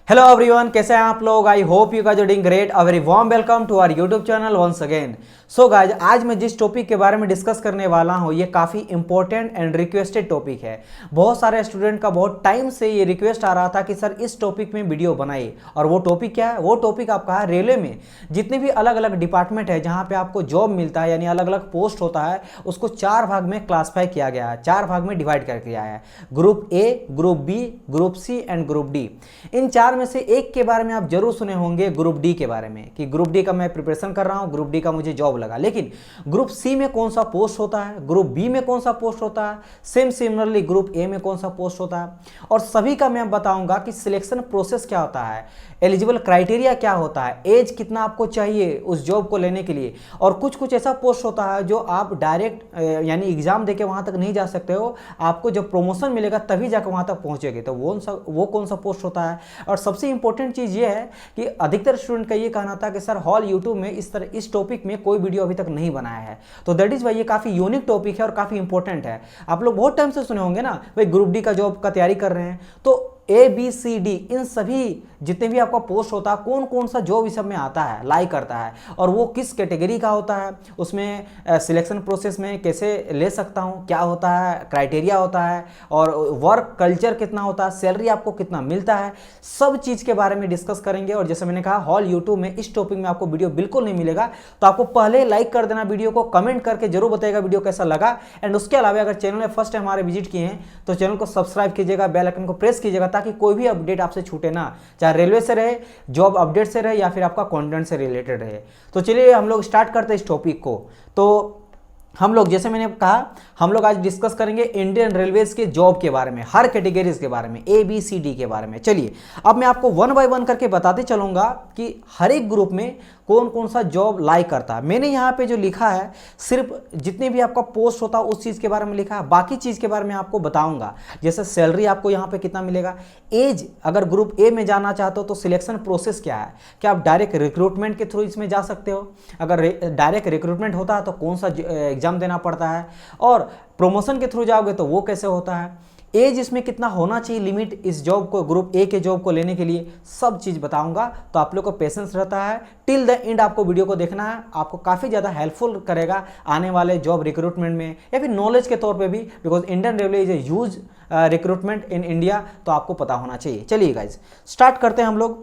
Hello everyone, कैसे हैं आप लोग। I hope you guys are doing great. A very warm welcome to our YouTube channel once again. So guys, आज मैं जिस टॉपिक के बारे में डिस्कस करने वाला हूं ये काफ़ी इंपॉर्टेंट एंड रिक्वेस्टेड टॉपिक है। बहुत सारे स्टूडेंट का बहुत टाइम से ये रिक्वेस्ट आ रहा था कि सर इस टॉपिक में वीडियो बनाइए। और वो टॉपिक क्या है? वो टॉपिक आपका है रेलवे में जितने भी अलग अलग डिपार्टमेंट है जहाँ पे आपको जॉब मिलता है, यानी अलग अलग पोस्ट होता है, उसको 4 भाग में क्लासीफाई किया गया है, 4 भाग में डिवाइड कर दिया है। Group A, group B, group C and group D. इन 4 में से एक के बारे में आप जरूर सुने होंगे, ग्रुप डी के बारे में, कि ग्रुप डी का मैं प्रिपरेशन कर रहा हूं, ग्रुप डी का मुझे जॉब लगा। लेकिन ग्रुप सी में कौन सा पोस्ट होता है, ग्रुप बी में कौन सा पोस्ट होता है, सेम सिमिलरली ग्रुप ए में कौन सा पोस्ट होता है, और सभी का मैं बताऊंगा कि सिलेक्शन प्रोसेस क्या होता है, एलिजिबल क्राइटेरिया क्या होता है, एज कितना आपको चाहिए उस जॉब को लेने के लिए। और कुछ कुछ ऐसा पोस्ट होता है जो आप डायरेक्ट यानी एग्जाम देके वहां तक नहीं जा सकते हो, आपको जब प्रमोशन मिलेगा तभी जाकर वहां तक पहुंचेगे। तो वो कौन सा पोस्ट होता है। और सबसे इंपॉर्टेंट चीज़ ये है कि अधिकतर स्टूडेंट का ये कहना था कि सर हॉल यूट्यूब में इस टॉपिक में कोई वीडियो अभी तक नहीं बनाया है। तो दैट इज वाई ये काफ़ी यूनिक टॉपिक है और काफ़ी इंपॉर्टेंट है। आप लोग बहुत टाइम से सुने होंगे ना भाई, ग्रुप डी का जॉब का तैयारी कर रहे हैं तो ए बी सी डी इन सभी जितने भी आपका पोस्ट होता है, कौन कौन सा जॉब इस सब में आता है, लाई करता है, और वो किस कैटेगरी का होता है, उसमें सिलेक्शन प्रोसेस में कैसे ले सकता हूँ, क्या होता है, क्राइटेरिया होता है, और वर्क कल्चर कितना होता है, सैलरी आपको कितना मिलता है, सब चीज़ के बारे में डिस्कस करेंगे। और जैसे मैंने कहा, हॉल यूट्यूब में इस टॉपिक में आपको वीडियो बिल्कुल नहीं मिलेगा। तो आपको पहले लाइक कर देना वीडियो को, कमेंट करके जरूर बताइएगा वीडियो कैसा लगा। एंड उसके अलावा अगर चैनल में फर्स्ट टाइम हमारे विजिट किए हैं तो चैनल को सब्सक्राइब कीजिएगा, बेल आइकन को प्रेस कीजिएगा, ताकि कोई भी अपडेट आपसे छूटे ना, चाहे रेलवे से रहे, जॉब अपडेट से रहे, या फिर आपका कंटेंट से रिलेटेड रहे। तो चलिए हम लोग स्टार्ट करते हैं इस टॉपिक को। तो हम लोग, जैसे मैंने कहा, हम लोग आज डिस्कस करेंगे इंडियन रेलवेज के जॉब के बारे में, हर कैटेगरीज के बारे में, ए बी सी डी के बारे में। चलिए अब मैं आपको वन बाय वन करके बताते चलूंगा कि हर एक ग्रुप में कौन कौन सा जॉब लाई करता है। मैंने यहाँ पे जो लिखा है सिर्फ जितने भी आपका पोस्ट होता है उस चीज़ के बारे में लिखा है, बाकी चीज़ के बारे में आपको बताऊंगा। जैसे सैलरी आपको यहाँ पे कितना मिलेगा, एज अगर ग्रुप ए में जाना चाहते हो तो सिलेक्शन प्रोसेस क्या है, क्या आप डायरेक्ट रिक्रूटमेंट के थ्रू इसमें जा सकते हो, अगर डायरेक्ट रिक्रूटमेंट होता है तो कौन सा एग्जाम देना पड़ता है, और प्रमोशन के थ्रू जाओगे तो वो कैसे होता है, एज इसमें कितना होना चाहिए लिमिट इस जॉब को, ग्रुप ए के जॉब को लेने के लिए, सब चीज़ बताऊंगा। तो आप लोग को पेशेंस रहता है, टिल द एंड आपको वीडियो को देखना है, आपको काफ़ी ज़्यादा हेल्पफुल करेगा आने वाले जॉब रिक्रूटमेंट में, या फिर नॉलेज के तौर पे भी, because Indian railway is a huge recruitment in India, तो आपको पता होना चाहिए। चलिए गाइज स्टार्ट करते हैं हम लोग।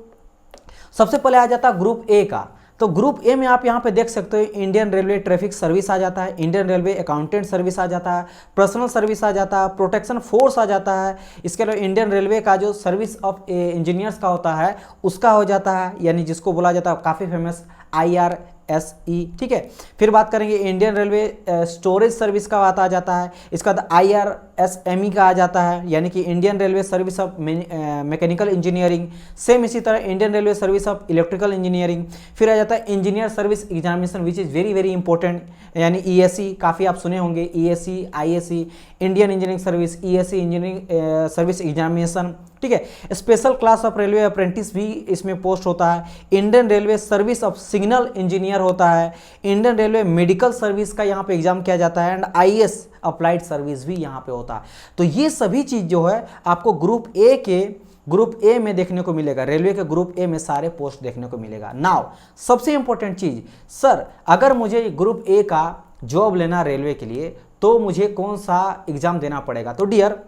सबसे पहले आ जाता है ग्रुप ए का। तो ग्रुप ए में आप यहाँ पे देख सकते हो, इंडियन रेलवे ट्रैफिक सर्विस आ जाता है, इंडियन रेलवे अकाउंटेंट सर्विस आ जाता है, पर्सनल सर्विस आ जाता है, प्रोटेक्शन फोर्स आ जाता है, इसके अलावा इंडियन रेलवे का जो सर्विस ऑफ इंजीनियर्स का होता है उसका हो जाता है, यानी जिसको बोला जाता है काफ़ी फेमस IRSE। ठीक है, फिर बात करेंगे इंडियन रेलवे स्टोरेज सर्विस का बात आ जाता है, इसका IRSME का आ जाता है, यानी कि Indian railway service of mechanical engineering. Same इसी तरह Indian railway service of electrical engineering. फिर आ जाता है engineer service examination which is very very important, यानी ESE, काफ़ी आप सुने होंगे, ESE, ISE, Indian engineering service, ESE engineering service examination. ठीक है, special class of railway apprentice भी इसमें पोस्ट होता है, Indian railway service of signal engineer होता है, इंडियन रेलवे मेडिकल सर्विस का यहाँ पे एग्जाम किया जाता है, एंड IAS अप्लाइड सर्विस भी यहाँ पे होता है। तो ये सभी चीज़ जो है आपको ग्रुप ए में देखने को मिलेगा, रेलवे के ग्रुप ए में सारे पोस्ट देखने को मिलेगा। नाउ सबसे इंपॉर्टेंट चीज़, सर अगर मुझे ग्रुप ए का जॉब लेना रेलवे के लिए तो मुझे कौन सा एग्जाम देना पड़ेगा। तो डियर,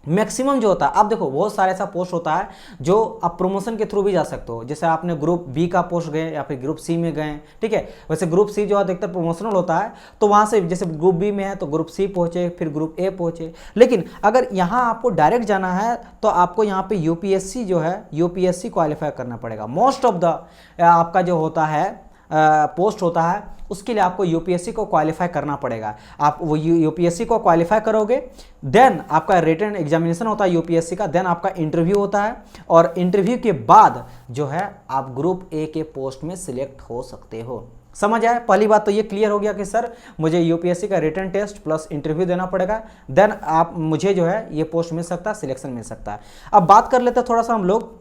मैक्सिमम जो होता है, आप देखो बहुत सारे ऐसा पोस्ट होता है जो आप प्रमोशन के थ्रू भी जा सकते हो, जैसे आपने ग्रुप बी का पोस्ट गए या फिर ग्रुप सी में गए। ठीक है, वैसे ग्रुप सी जो अधिकतर प्रमोशनल होता है, तो वहाँ से जैसे ग्रुप बी में है तो ग्रुप सी पहुँचे, फिर ग्रुप ए पहुँचे। लेकिन अगर यहाँ आपको डायरेक्ट जाना है तो आपको यहाँ पे UPSC जो है, UPSC क्वालिफाई करना पड़ेगा। मोस्ट ऑफ द आपका जो होता है पोस्ट होता है उसके लिए आपको UPSC को क्वालिफाई करना पड़ेगा। आप वो UPSC को क्वालिफाई करोगे, देन आपका रिटन एग्जामिनेशन होता है UPSC का, देन आपका इंटरव्यू होता है, और इंटरव्यू के बाद जो है आप ग्रुप ए के पोस्ट में सिलेक्ट हो सकते हो। समझ आया? पहली बात तो ये क्लियर हो गया कि सर मुझे UPSC का रिटन टेस्ट प्लस इंटरव्यू देना पड़ेगा, देन आप मुझे जो है ये पोस्ट मिल सकता है, सिलेक्शन मिल सकता है। अब बात कर लेते हैं थोड़ा सा हम लोग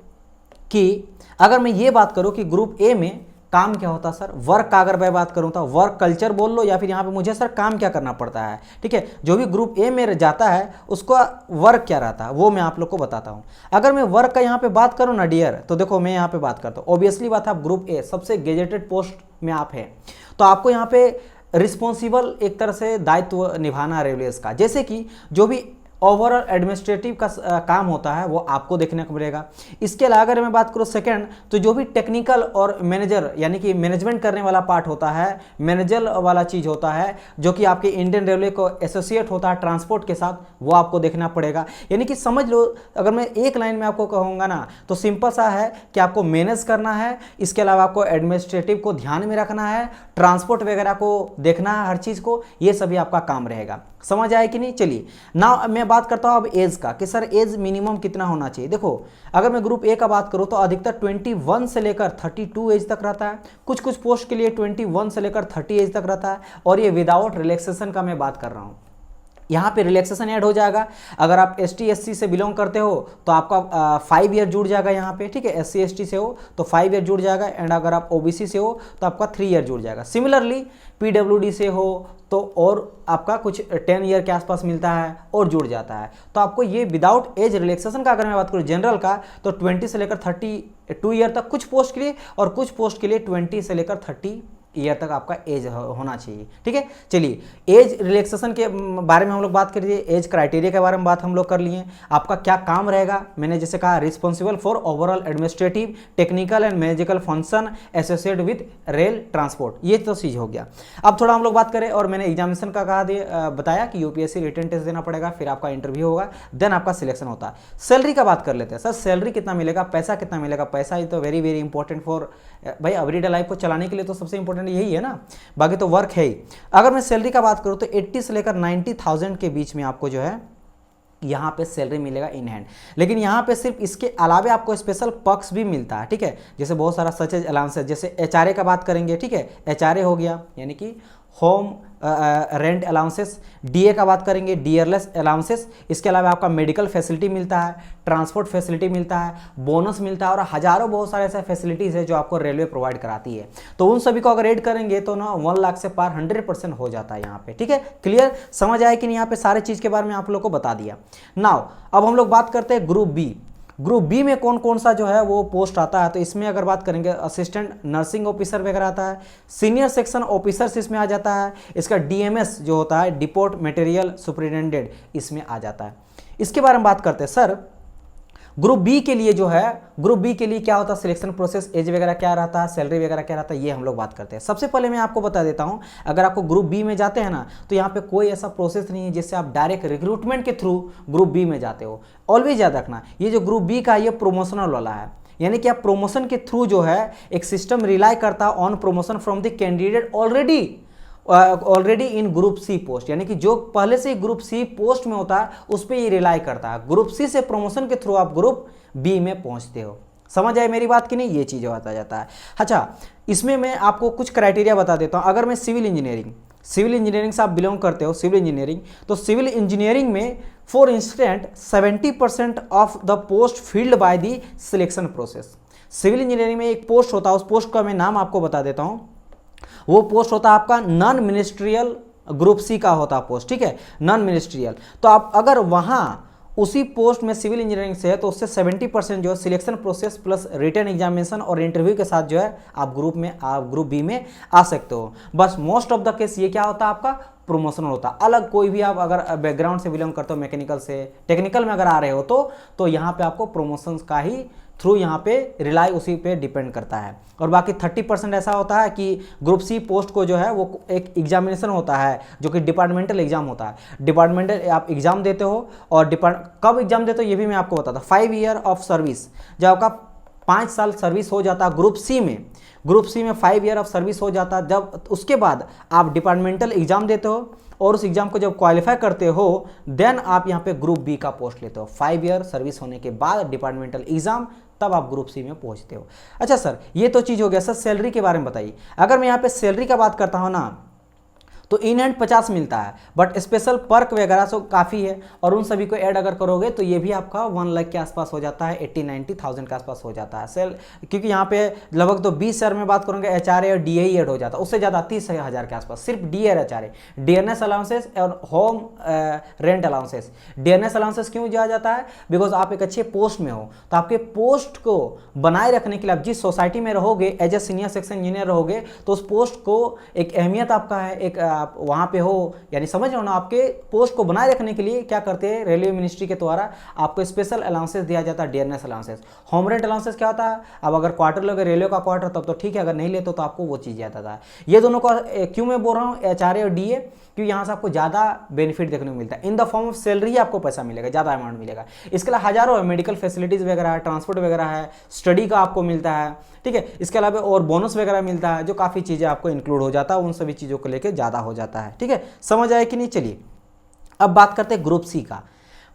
कि अगर मैं ये बात करूँ कि ग्रुप ए में काम क्या होता है सर, वर्क का अगर मैं बात करूं तो वर्क कल्चर बोल लो, या फिर यहाँ पे मुझे सर काम क्या करना पड़ता है, ठीक है। जो भी ग्रुप ए में जाता है उसका वर्क क्या रहता है वो मैं आप लोग को बताता हूँ। अगर मैं वर्क का यहाँ पे बात करूँ ना डियर, तो देखो मैं यहाँ पे बात करता हूँ, ऑब्वियसली बात है आप ग्रुप ए सबसे गेजेटेड पोस्ट में आप हैं, तो आपको यहाँ पे रिस्पॉन्सिबल एक तरह से दायित्व निभाना है रेलवेज का, जैसे कि जो भी ओवरऑल एडमिनिस्ट्रेटिव का काम होता है वो आपको देखने को मिलेगा। इसके अलावा अगर मैं बात करूँ सेकंड, तो जो भी टेक्निकल और मैनेजर यानी कि मैनेजमेंट करने वाला पार्ट होता है, मैनेजर वाला चीज़ होता है, जो कि आपके इंडियन रेलवे को एसोसिएट होता है ट्रांसपोर्ट के साथ, वो आपको देखना पड़ेगा। यानी कि समझ लो, अगर मैं एक लाइन में आपको कहूँगा ना तो सिंपल सा है कि आपको मैनेज करना है, इसके अलावा आपको एडमिनिस्ट्रेटिव को ध्यान में रखना है, ट्रांसपोर्ट वगैरह को देखना है, हर चीज़ को, ये सभी आपका काम रहेगा। समझ आए कि नहीं। चलिए ना मैं बात करता हूं अब एज का, कि सर एज मिनिमम कितना होना चाहिए। देखो अगर मैं ग्रुप ए का बात करूं तो अधिकतर 21 से लेकर 32 एज तक रहता है, कुछ कुछ पोस्ट के लिए 21 से लेकर 30 एज तक रहता है, और ये विदाउट रिलैक्सेशन का मैं बात कर रहा हूं। यहाँ पे रिलैक्सेशन ऐड हो जाएगा। अगर आप ST SC से बिलोंग करते हो तो आपका 5 ईयर जुड़ जाएगा यहाँ पे, ठीक है। SC ST से हो तो 5 ईयर जुड़ जाएगा, एंड अगर आप OBC से हो तो आपका 3 ईयर जुड़ जाएगा। सिमिलरली PWD से हो तो और आपका कुछ 10 ईयर के आसपास मिलता है और जुड़ जाता है। तो आपको ये विदाउट एज रिलैक्सेशन का अगर मैं बात करूँ जनरल का, तो 20 से लेकर 32 ईयर तक कुछ पोस्ट के लिए, और कुछ पोस्ट के लिए 20 से लेकर 30 ईयर तक आपका एज होना चाहिए, ठीक है। चलिए एज रिलैक्सेशन के बारे में हम लोग बात कर लिए, एज क्राइटेरिया के बारे में बात हम लोग कर लिए। आपका क्या काम रहेगा, मैंने जैसे कहा responsible for overall administrative technical and managerial function associate with rail transport, ये तो चीज़ हो गया। अब थोड़ा हम लोग बात करें, और मैंने एग्जामिनेशन का बताया कि UPSC रिटन टेस्ट देना पड़ेगा, फिर आपका इंटरव्यू होगा, देन आपका सिलेक्शन होता है। सैलरी का बात कर लेते हैं। सर सैलरी कितना मिलेगा, पैसा कितना मिलेगा। पैसा ही तो वेरी वेरी इंपॉर्टेंट फॉर भाई एवरीडे लाइफ को चलाने के लिए तो सबसे इंपॉर्टेंट यही है ना, बाकी तो वर्क है ही। अगर मैं सैलरी का बात करूं तो 80 से लेकर 90,000 के बीच में आपको जो है यहाँ पे सैलरी मिलेगा इन हैंड। लेकिन यहाँ पे सिर्फ इसके अलावे आपको स्पेशल पक्स भी मिलता है, ठीक है। जैसे बहुत सारा सचेज अलाउंसेस, जैसे HRA का बात करेंगे, ठीक है। HRA हो गया यानी कि होम रेंट अलाउंसेस। DA का बात करेंगे, डियरलेस अलाउंसेस। इसके अलावा आपका मेडिकल फैसिलिटी मिलता है, ट्रांसपोर्ट फैसिलिटी मिलता है, बोनस मिलता है, और हजारों बहुत सारे ऐसे फैसिलिटीज़ है जो आपको रेलवे प्रोवाइड कराती है। तो उन सभी को अगर ऐड करेंगे तो ना 1 लाख से पार 100% हो जाता है यहाँ पे, ठीक है। क्लियर समझ आए कि नहीं, यहाँ पे सारे चीज़ के बारे में आप लोग को बता दिया। नाउ अब हम लोग बात करते हैं ग्रुप बी। ग्रुप बी में कौन कौन सा जो है वो पोस्ट आता है, तो इसमें अगर बात करेंगे असिस्टेंट नर्सिंग ऑफिसर वगैरह आता है, सीनियर सेक्शन ऑफिसर्स इसमें आ जाता है, इसका DMS जो होता है डिपोट मटेरियल सुपरिटेंडेंट इसमें आ जाता है। इसके बारे में बात करते हैं। सर ग्रुप बी के लिए जो है, ग्रुप बी के लिए क्या होता है, सिलेक्शन प्रोसेस, एज वगैरह क्या रहता है, सैलरी वगैरह क्या रहता है, ये हम लोग बात करते हैं। सबसे पहले मैं आपको बता देता हूं, अगर आपको ग्रुप बी में जाते हैं ना तो यहाँ पे कोई ऐसा प्रोसेस नहीं है जिससे आप डायरेक्ट रिक्रूटमेंट के थ्रू ग्रुप बी में जाते हो। ऑलवेज याद रखना, ये जो ग्रुप बी का ये प्रोमोशनल वाला है, यानी कि आप प्रोमोशन के थ्रू जो है एक सिस्टम रिलाई करता है on promotion from the candidate already in group C post, यानी कि जो पहले से ग्रुप सी पोस्ट में होता है उस पर ये रिलाई करता है। ग्रुप सी से प्रमोशन के थ्रू आप ग्रुप बी में पहुंचते हो। समझ आए मेरी बात कि नहीं, ये चीज़ बताया जाता है। अच्छा इसमें मैं आपको कुछ क्राइटेरिया बता देता हूं। अगर मैं सिविल इंजीनियरिंग से आप बिलोंग करते हो, सिविल इंजीनियरिंग, तो सिविल इंजीनियरिंग में for instant 70% of the post filled by the selection process. Civil engineering में एक पोस्ट होता है, उस पोस्ट का मैं नाम आपको बता देता हूं। वो पोस्ट होता है आपका नॉन मिनिस्ट्रियल, ग्रुप सी का होता है पोस्ट, ठीक है, नॉन मिनिस्ट्रियल। तो आप अगर वहां उसी पोस्ट में सिविल इंजीनियरिंग से है तो उससे 70% जो है selection process plus written examination और इंटरव्यू के साथ जो है आप ग्रुप बी में आ सकते हो। बस मोस्ट ऑफ द केस ये क्या होता है, आपका प्रमोशनल होता है। अलग कोई भी आप अगर बैकग्राउंड से बिलोंग करते हो, मैकेनिकल से टेक्निकल में अगर आ रहे हो तो यहाँ पे आपको प्रमोशन का ही थ्रू यहाँ पे रिलाई उसी पे डिपेंड करता है। और बाकी 30% ऐसा होता है कि ग्रुप सी पोस्ट को जो है वो एक एग्जामिनेशन होता है जो कि डिपार्टमेंटल एग्जाम होता है। डिपार्टमेंटल आप एग्जाम देते हो, और कब एग्जाम देते हो ये भी मैं आपको बताता हूँ। 5 ईयर ऑफ सर्विस, जब आपका 5 साल सर्विस हो जाता है ग्रुप सी में 5 ईयर ऑफ सर्विस हो जाता है, जब उसके बाद आप डिपार्टमेंटल एग्जाम देते हो और उस एग्जाम को जब क्वालिफाई करते हो देन आप यहाँ पे ग्रुप बी का पोस्ट लेते हो। 5 ईयर सर्विस होने के बाद डिपार्टमेंटल एग्जाम, तब आप ग्रुप सी में पहुंचते हो। अच्छा सर ये तो चीज़ हो गया। सर सैलरी के बारे में बताइए। अगर मैं यहाँ पे सैलरी का बात करता हूँ ना तो इन हैंड 50 मिलता है, बट स्पेशल पर्क वगैरह सब काफ़ी है, और उन सभी को ऐड अगर करोगे तो ये भी आपका 1 लाख के आसपास हो जाता है, 80-90,000 के आसपास हो जाता है सेल, क्योंकि यहाँ पे लगभग तो 20,000 में बात करूँगा HRA और DA ही ऐड हो जाता है, उससे ज़्यादा 30,000 के आसपास सिर्फ DA और HRA, DNS अलाउंसेस और home rent allowances. DNS allowances क्यों दिया जाता है? बिकॉज आप एक अच्छे पोस्ट में हो, तो आपके पोस्ट को बनाए रखने के लिए आप जिस सोसाइटी में रहोगे as a senior section engineer रहोगे, तो उस पोस्ट को एक अहमियत आपका है, एक आप वहाँ पे हो, यानी समझ रहे हो ना, आपके पोस्ट को बनाए रखने के लिए क्या करते हैं रेलवे मिनिस्ट्री के द्वारा आपको स्पेशल अलाउंसेस दिया जाता है, DNS allowances. Home rent allowances क्या होता है? अब अगर क्वार्टर लोगे रेलवे का क्वार्टर तब तो ठीक है, अगर नहीं लेते तो आपको वो चीज़ जाता था। ये दोनों का क्यों मैं बोल रहा हूँ HRA और DA, क्योंकि यहाँ से आपको ज़्यादा बेनिफिट देखने को मिलता है, in the form of salary आपको पैसा मिलेगा, ज़्यादा अमाउंट मिलेगा। इसके अलावा हजारों मेडिकल फैसिलिटीज़ वगैरह है, ट्रांसपोर्ट वगैरह है, स्टडी का आपको मिलता है, ठीक है। इसके अलावा और बोनस वगैरह मिलता है, जो काफ़ी चीज़ें आपको इंक्लूड हो जाता है, उन सभी चीज़ों को लेकर ज़्यादा हो जाता है, ठीक है। समझ आए कि नहीं? चलिए अब बात करते हैं ग्रुप सी का।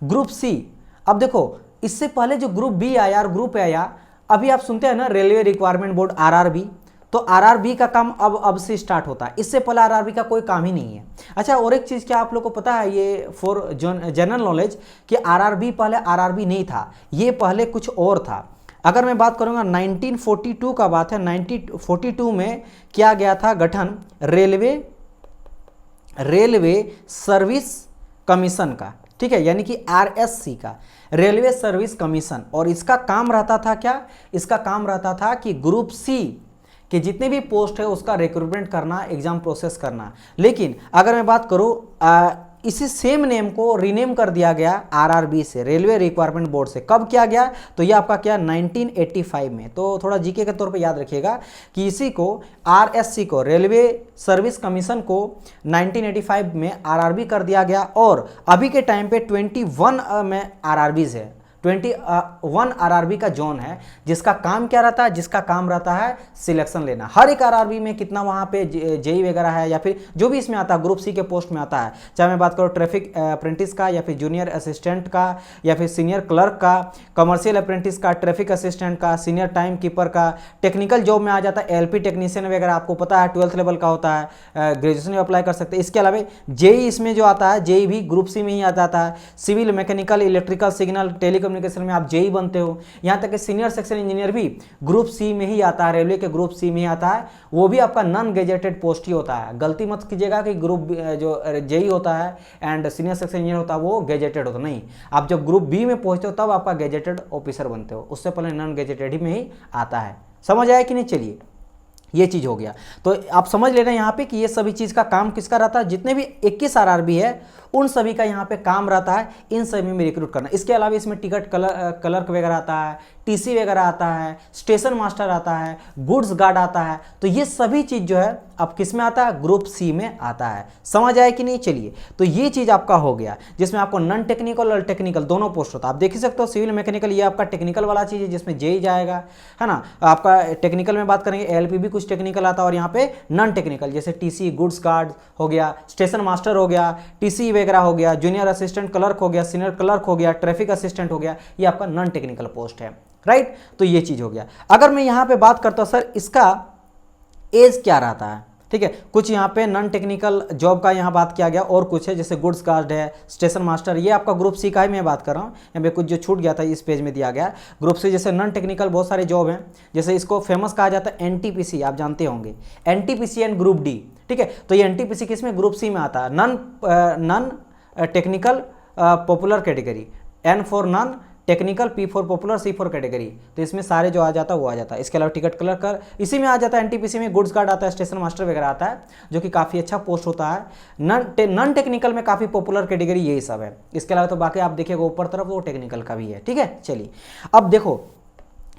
ग्रुप सी, अब देखो इससे पहले जो ग्रुप बी आया और ग्रुप ए आया, अभी आप सुनते हैं ना रेलवे रिक्वायरमेंट बोर्ड RRB, तो RRB का काम अब से स्टार्ट होता है, इससे पहले RRB का कोई काम ही नहीं है। अच्छा, और एक चीज़ क्या आप लोग को पता है, ये फॉर जनरल नॉलेज, कि RRB पहले RRB नहीं था, ये पहले कुछ और था। अगर मैं बात करूंगा 1942 का बात है, 1942 में किया गया था गठन रेलवे सर्विस कमीशन का, ठीक है, यानी कि RSC का, रेलवे सर्विस कमीशन। और इसका काम रहता था क्या? इसका काम रहता था कि ग्रुप सी कि जितने भी पोस्ट है उसका रिक्रूटमेंट करना, एग्जाम प्रोसेस करना। लेकिन अगर मैं बात करूं इसी सेम नेम को रीनेम कर दिया गया RRB से, रेलवे रिक्वायरमेंट बोर्ड से। कब किया गया? तो ये आपका क्या 1985 में। तो थोड़ा जीके के तौर पे याद रखिएगा कि इसी को RSC को, रेलवे सर्विस कमीशन को 1985 में RRB कर दिया गया। और अभी के टाइम पे 21 में RRBs है, 21 RRB का जोन है, जिसका काम क्या रहता है? जिसका काम रहता है सिलेक्शन लेना। हर एक RRB में कितना वहाँ पे जेई वगैरह है, या फिर जो भी इसमें आता है ग्रुप सी के पोस्ट में आता है, चाहे मैं बात करूँ ट्रैफिक अप्रेंटिस का, या फिर जूनियर असिस्टेंट का, या फिर सीनियर क्लर्क का, कमर्शियल अप्रेंटिस का, ट्रैफिक असिस्टेंट का, सीनियर टाइम कीपर का, टेक्निकल जॉब में आ जाता है LP टेक्नीशियन वगैरह, आपको पता है 12th लेवल का होता है, ग्रेजुएशन में अप्लाई कर सकते हैं। इसके अलावा जेई इसमें जो आता है, जेई भी ग्रुप सी में ही आ जाता है। Civil, mechanical, electrical, signal, telecommunication में आप जेई बनते हो। यहाँ तक कि सीनियर सेक्शन इंजीनियर भी ग्रुप सी में ही आता है, रेलवे के ग्रुप सी में ही आता है। वो भी आपका नॉन गेजेटेड पोस्ट ही होता है। गलती मत कीजिएगा कि ग्रुप जो जेई होता है एंड सीनियर सेक्शन इंजीनियर होता है वो गेजेटेड होता, नहीं। आप जब ग्रुप बी में पहुंचते हो तब आपका गेजेटेड ऑफिसर बनते हो, उससे पहले नॉन गेजेटेड ही में ही आता है। समझ आया कि नहीं? चलिए ये चीज़ हो गया। तो आप समझ लेना यहाँ पे कि ये सभी चीज़ का काम किसका रहता है? जितने भी 21 RRB है उन सभी का यहाँ पे काम रहता है, इन सभी में रिक्रूट करना। इसके अलावा इसमें टिकट क्लर्क वगैरह आता है, TC वगैरह आता है, स्टेशन मास्टर आता है, गुड्स गार्ड आता है। तो ये सभी चीज़ जो है अब किस में आता है? ग्रुप सी में आता है। समझ आए कि नहीं? चलिए, तो ये चीज़ आपका हो गया, जिसमें आपको नॉन टेक्निकल और टेक्निकल दोनों पोस्ट होता है। आप देख ही सकते हो सिविल मैकेनिकल ये आपका टेक्निकल वाला चीज़ है, जिसमें जेई जाएगा, है ना। आपका टेक्निकल में बात करेंगे LP भी कुछ टेक्निकल आता है, और यहाँ पे नॉन टेक्निकल जैसे TC, गुड्स गार्ड हो गया, स्टेशन मास्टर हो गया, TC वगैरह हो गया, जूनियर असिस्टेंट क्लर्क हो गया, सीनियर क्लर्क हो गया, ट्रैफिक असिस्टेंट हो गया, ये आपका नॉन टेक्निकल पोस्ट है, राइट। तो ये चीज़ हो गया। अगर मैं यहाँ पे बात करता हूँ सर इसका एज क्या रहता है, ठीक है, कुछ यहाँ पे नॉन टेक्निकल जॉब का यहाँ बात किया गया, और कुछ है जैसे गुड्स गार्ड है, स्टेशन मास्टर, ये आपका ग्रुप सी का ही मैं बात कर रहा हूँ। यहाँ पे कुछ जो छूट गया था इस पेज में दिया गया। ग्रुप सी जैसे नॉन टेक्निकल बहुत सारे जॉब हैं, जैसे इसको फेमस कहा जाता है NTPC, आप जानते होंगे NTPC एंड ग्रुप डी, ठीक है। तो ये NTPC किस में? ग्रुप सी में आता है। Non technical popular category, N for non technical, P for popular, C for category. तो इसमें सारे जो आ जाता है वो आ जाता है। इसके अलावा टिकट क्लर्क इसी में आ जाता है। NTPC में गुड्स गार्ड आता है, स्टेशन मास्टर वगैरह आता है, जो कि काफ़ी अच्छा पोस्ट होता है। नॉन टेक्निकल में काफ़ी पॉपुलर कैटेगरी यही सब है। इसके अलावा तो बाकी आप देखिएगा ऊपर तरफ वो टेक्निकल का भी है, ठीक है। चलिए अब देखो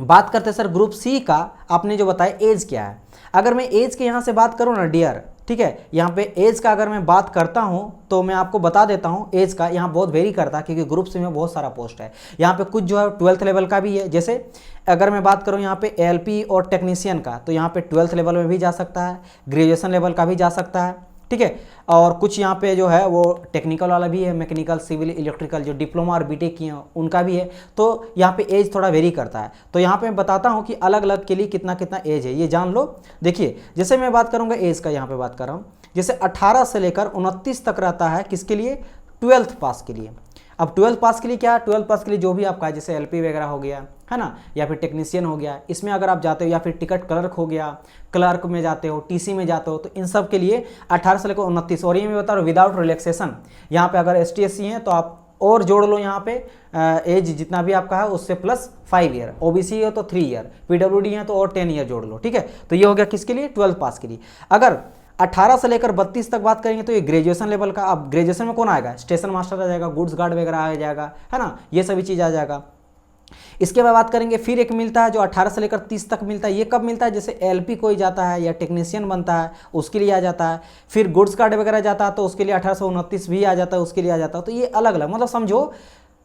बात करते हैं सर ग्रुप सी का। आपने जो बताया एज क्या है, अगर मैं एज के यहाँ से बात करूँ ना डियर, ठीक है, यहाँ पे एज का अगर मैं बात करता हूँ तो मैं आपको बता देता हूँ एज का यहाँ बहुत वेरी करता है, क्योंकि ग्रुप सी में बहुत सारा पोस्ट है। यहाँ पे कुछ जो है 12th लेवल का भी है, जैसे अगर मैं बात करूँ यहाँ पे LP और टेक्नीशियन का, तो यहाँ पे 12th लेवल में भी जा सकता है, ग्रेजुएशन लेवल का भी जा सकता है, ठीक है। और कुछ यहाँ पे जो है वो टेक्निकल वाला भी है, मैकेनिकल, सिविल, इलेक्ट्रिकल, जो डिप्लोमा और बीटेक किए हैं उनका भी है। तो यहाँ पे एज थोड़ा वेरी करता है। तो यहाँ पे मैं बताता हूँ कि अलग अलग के लिए कितना कितना एज है, ये जान लो। देखिए जैसे मैं बात करूँगा एज का, यहाँ पे बात कर रहा हूँ, जैसे 18 से लेकर 29 तक रहता है किसके लिए, 12th पास के लिए। अब 12th पास के लिए क्या है, 12th पास के लिए जो भी आपका है, जैसे एलपी वगैरह हो गया है ना, या फिर टेक्नीशियन हो गया, इसमें अगर आप जाते हो, या फिर टिकट क्लर्क हो गया, क्लर्क में जाते हो, टीसी में जाते हो, तो इन सब के लिए 18 से लेकर 29। और ये मैं बता रहा हूँ विदाउट रिलैक्सेशन। यहाँ पे अगर ST SC हैं तो आप और जोड़ लो यहाँ पे एज जितना भी आपका है उससे प्लस 5 ईयर, OBC है तो 3 ईयर, PWD है तो और 10 ईयर जोड़ लो, ठीक है। तो ये हो गया किसके लिए, 12th पास के लिए। अगर 18 से लेकर 32 तक बात करेंगे तो ये ग्रेजुएशन लेवल का। अब ग्रेजुएशन में कौन आएगा, स्टेशन मास्टर आ जाएगा, गुड्स गार्ड वगैरह आ जाएगा, है ना, ये सभी चीज़ आ जाएगा। इसके बाद बात करेंगे, फिर एक मिलता है जो 18 से लेकर 30 तक मिलता है। ये कब मिलता है, जैसे LP कोई जाता है या टेक्नीशियन बनता है उसके लिए आ जाता है। फिर गुड्स गार्ड वगैरह जाता है तो उसके लिए 18 से 29 भी आ जाता है, उसके लिए आ जाता है। तो ये अलग अलग, मतलब समझो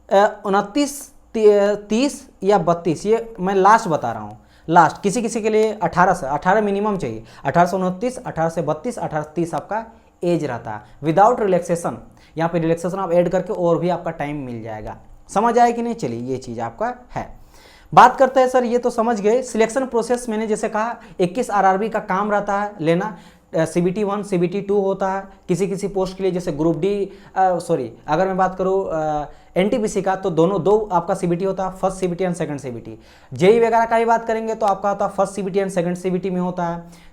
29, 30 या 32, ये मैं लास्ट बता रहा हूँ, लास्ट। किसी किसी के लिए 18 मिनिमम चाहिए, 18 से 29, 18 से 32, 18 से 30 आपका एज रहता है विदाउट रिलैक्सेशन। यहाँ पे रिलैक्सेशन आप ऐड करके और भी आपका टाइम मिल जाएगा। समझ आए कि नहीं, चलिए ये चीज़ आपका है। बात करते हैं सर, ये तो समझ गए सिलेक्शन प्रोसेस। मैंने जैसे कहा 21 RRB का काम रहता है लेना। CBT 1 CBT 2 होता है किसी किसी पोस्ट के लिए, जैसे ग्रुप D, सॉरी अगर मैं बात करूँ NTPC का तो दो आपका CBT होता है, first CBT and second CBT। JEE वगैरह का भी बात करेंगे तो आपका होता है first CBT and second CBT में होता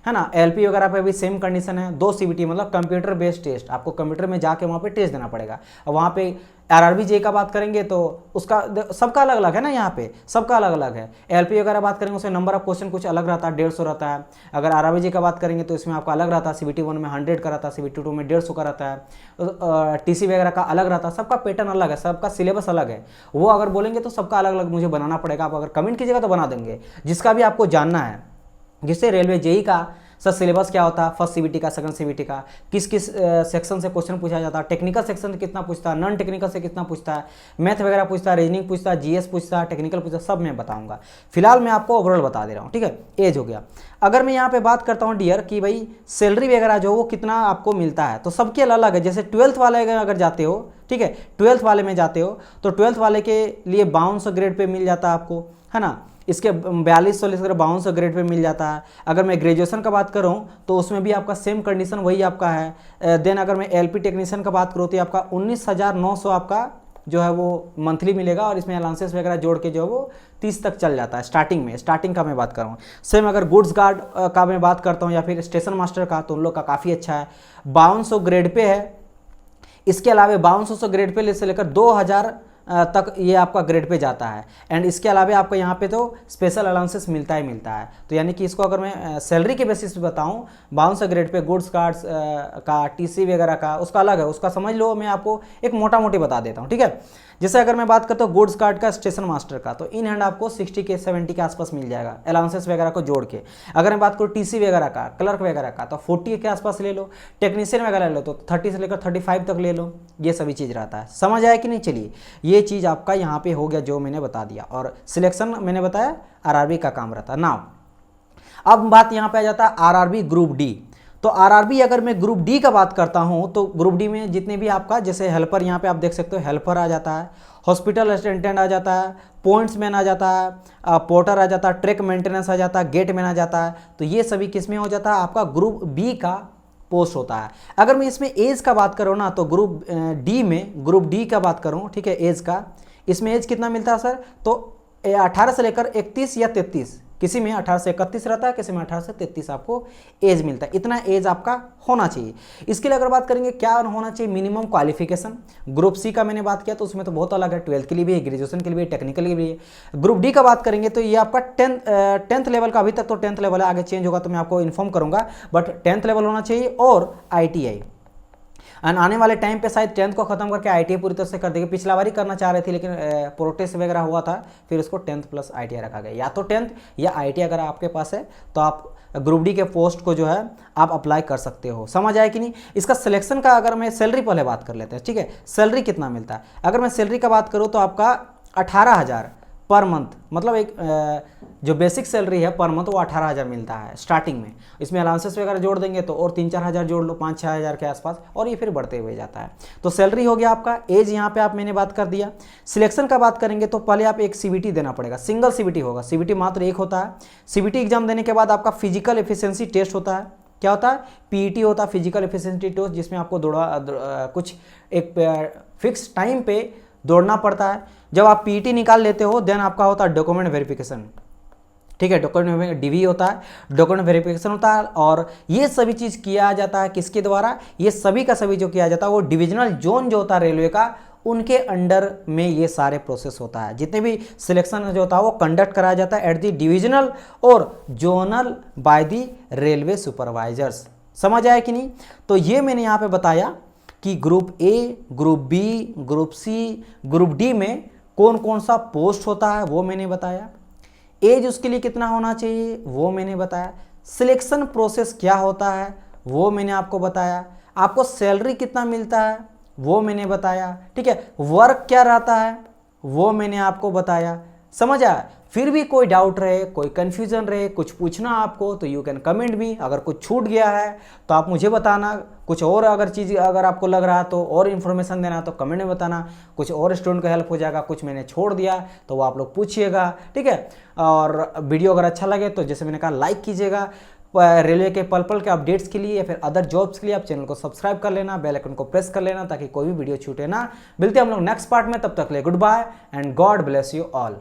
है ना। LP वगैरह पे भी सेम कंडीशन है, 2 CBT मतलब कंप्यूटर बेस्ड टेस्ट, आपको कंप्यूटर में जाके वहाँ पे टेस्ट देना पड़ेगा। और वहाँ पे RRB JEE का बात करेंगे तो उसका सबका अलग अलग है ना, यहाँ पे सबका अलग अलग है। LP वगैरह बात करेंगे उसमें नंबर ऑफ क्वेश्चन कुछ अलग रहता है, 150 रहता है। अगर RRB JEE का बात करेंगे तो इसमें आपका अलग रहता है, CBT 1 में 100 का रहता है, CBT 2 में 150 का रहता है, TC वगैरह का अलग रहता है। सबका पैटर्न अलग है, सबका सिलेबस अलग है। वो अगर बोलेंगे तो सबका अलग अलग मुझे बनाना पड़ेगा, आप अगर कमेंट कीजिएगा तो बना देंगे। जिसका भी आपको जानना है, जिससे रेलवे JEE का सर सिलेबस क्या होता है, फर्स्ट CBT का, सेकंड CBT का, किस किस सेक्शन से क्वेश्चन पूछा जाता है, टेक्निकल सेक्शन से कितना पूछता है, नॉन टेक्निकल से कितना पूछता है, मैथ वगैरह पूछता है, रीजनिंग पूछता है, GS पूछता है, टेक्निकल पूछता है, सब मैं बताऊंगा। फिलहाल मैं आपको ओवरऑल बता दे रहा हूँ, ठीक है। एज हो गया। अगर मैं यहाँ पे बात करता हूँ डियर कि भाई सैलरी वगैरह जो वो कितना आपको मिलता है, तो सबके अलग अलग है। जैसे 12th वाले अगर जाते हो, ठीक है, 12th वाले में जाते हो तो 12th वाले के लिए 5200 ग्रेड पे मिल जाता है आपको, है ना। इसके 4200 लेकर 5200 ग्रेड पे मिल जाता है। अगर मैं ग्रेजुएशन का बात करूं तो उसमें भी आपका सेम कंडीशन वही आपका है। देन अगर मैं LP टेक्नीशियन का बात करूं तो आपका 19,900 आपका जो है वो मंथली मिलेगा, और इसमें अलाउंसेस वगैरह जोड़ के जो है वो 30 तक चल जाता है स्टार्टिंग में। स्टार्टिंग का मैं बात कर रहा हूँ। सेम अगर गुड्स गार्ड का मैं बात करता हूँ या फिर स्टेशन मास्टर का, तो उन लोग का काफ़ी अच्छा है, 5200 ग्रेड पे है। इसके अलावा 5200 ग्रेड पे से लेकर 2000 तक ये आपका ग्रेड पे जाता है। एंड इसके अलावा आपको यहाँ पे तो स्पेशल अलाउंसेस मिलता ही मिलता है। तो यानी कि इसको अगर मैं सैलरी के बेसिस पे बताऊँ, 5200 ग्रेड पे गुड्स कार्ड्स का, TC वगैरह का उसका अलग है, उसका समझ लो। मैं आपको एक मोटा मोटी बता देता हूँ, ठीक है। जैसे अगर मैं बात करता हूँ गुड्स कार्ड का, स्टेशन मास्टर का, तो इन हैंड आपको 60 के 70 के आसपास मिल जाएगा अलाउंसेस वगैरह को जोड़ के। अगर मैं बात करूँ TC वगैरह का, क्लर्क वगैरह का, तो 40 के आसपास ले लो। टेक्नीशियन वगैरह ले लो तो 30 से लेकर 35 तक ले लो। ये सभी चीज़ रहता है। समझ आया कि नहीं, चलिए ये चीज़ आपका यहाँ पे हो गया जो मैंने बता दिया। और सिलेक्शन मैंने बताया RRB का काम रहता है। नाउ अब बात यहाँ पे आ जाता है RRB ग्रुप D। तो RRB अगर मैं ग्रुप D का बात करता हूँ तो ग्रुप D में जितने भी आपका, जैसे हेल्पर यहाँ पे आप देख सकते हो, हेल्पर आ जाता है, हॉस्पिटल असिस्टेंट आ जाता है, पॉइंट्स मैन आ जाता है, पोर्टर आ जाता है, ट्रैक मेंटेनेंस आ जाता है, गेट मैन आ जाता है। तो ये सभी किस में हो जाता है, आपका ग्रुप B का पोस्ट होता है। अगर मैं इसमें एज का बात करूँ ना, तो ग्रुप D का बात करूँ, ठीक है, एज का, इसमें एज कितना मिलता है सर, तो 18 से लेकर 31 या 33, किसी में 18 से 31 रहता है, किसी में 18 से 33 आपको एज मिलता है। इतना एज आपका होना चाहिए। इसके लिए अगर बात करेंगे क्या होना चाहिए, मिनिमम क्वालिफिकेशन। ग्रुप C का मैंने बात किया तो उसमें तो बहुत अलग है, 12th के लिए भी है, ग्रेजुएशन के लिए भी है, टेक्निकल के लिए भी है। ग्रुप D का बात करेंगे तो ये आपका 10th लेवल का, अभी तक तो 10th लेवल है, आगे चेंज होगा तो मैं आपको इन्फॉर्म करूंगा, बट 10th लेवल होना चाहिए और ITI। एंड आने वाले टाइम पे शायद 10th को खत्म करके ITI पूरी तरह से कर देंगे। पिछला बार ही करना चाह रहे थे लेकिन प्रोटेस्ट वगैरह हुआ था, फिर उसको 10th प्लस ITI रखा गया। या तो 10th या ITI अगर आपके पास है तो आप ग्रुप D के पोस्ट को जो है आप अप्लाई कर सकते हो। समझ आए कि नहीं। इसका सिलेक्शन का अगर मैं सैलरी पहले बात कर लेते हैं, ठीक है, सैलरी कितना मिलता है। अगर मैं सैलरी का बात करूँ तो आपका 18,000 पर मंथ, मतलब एक जो बेसिक सैलरी है पर मंथ वो 18,000 मिलता है स्टार्टिंग में। इसमें अलाउंसेस वगैरह जोड़ देंगे तो और 3-4 हज़ार जोड़ लो, 5-6 हज़ार के आसपास, और ये फिर बढ़ते हुए जाता है। तो सैलरी हो गया आपका। एज यहाँ पे आप मैंने बात कर दिया। सिलेक्शन का बात करेंगे तो पहले आप एक CBT देना पड़ेगा, सिंगल CBT होगा, CBT मात्र एक होता है। CBT एग्जाम देने के बाद आपका फिजिकल एफिशिएंसी टेस्ट होता है, क्या होता है, पीईटी होता है, फिजिकल एफिशिएंसी टेस्ट, जिसमें आपको कुछ एक फिक्स टाइम पे दौड़ना पड़ता है। जब आप पीईटी निकाल लेते हो देन आपका होता है डॉक्यूमेंट वेरिफिकेशन, ठीक है, डॉक्यूमेंट डीवी होता है, डॉक्यूमेंट वेरिफिकेशन होता है। और ये सभी चीज़ किया जाता है किसके द्वारा, ये सभी का सभी जो किया जाता है वो डिविजनल जोन जो होता है रेलवे का, उनके अंडर में ये सारे प्रोसेस होता है। जितने भी सिलेक्शन जो होता है वो कंडक्ट कराया जाता है एट द डिविजनल और zonal by the railway supervisors. समझ आया कि नहीं? तो ये मैंने यहाँ पे बताया कि group A, group B, group C, group D में कौन कौन सा पोस्ट होता है वो मैंने बताया। एज उसके लिए कितना होना चाहिए वो मैंने बताया। सिलेक्शन प्रोसेस क्या होता है वो मैंने आपको बताया। आपको सैलरी कितना मिलता है वो मैंने बताया, ठीक है। वर्क क्या रहता है वो मैंने आपको बताया। समझ आया? फिर भी कोई डाउट रहे, कोई कंफ्यूजन रहे, कुछ पूछना आपको तो यू कैन कमेंट मी। अगर कुछ छूट गया है तो आप मुझे बताना, कुछ और अगर चीज़ अगर आपको लग रहा है तो और इन्फॉर्मेशन देना तो कमेंट में बताना, कुछ और स्टूडेंट को हेल्प हो जाएगा, कुछ मैंने छोड़ दिया तो वो आप लोग पूछिएगा, ठीक है। और वीडियो अगर अच्छा लगे तो जैसे मैंने कहा लाइक कीजिएगा। रेलवे के पल पल के अपडेट्स के लिए या फिर अदर जॉब्स के लिए आप चैनल को सब्सक्राइब कर लेना, बेल आइकन को प्रेस कर लेना ताकि कोई भी वीडियो छूटे ना। मिलते हैं हम लोग नेक्स्ट पार्ट में, तब तक ले goodbye and God bless you all.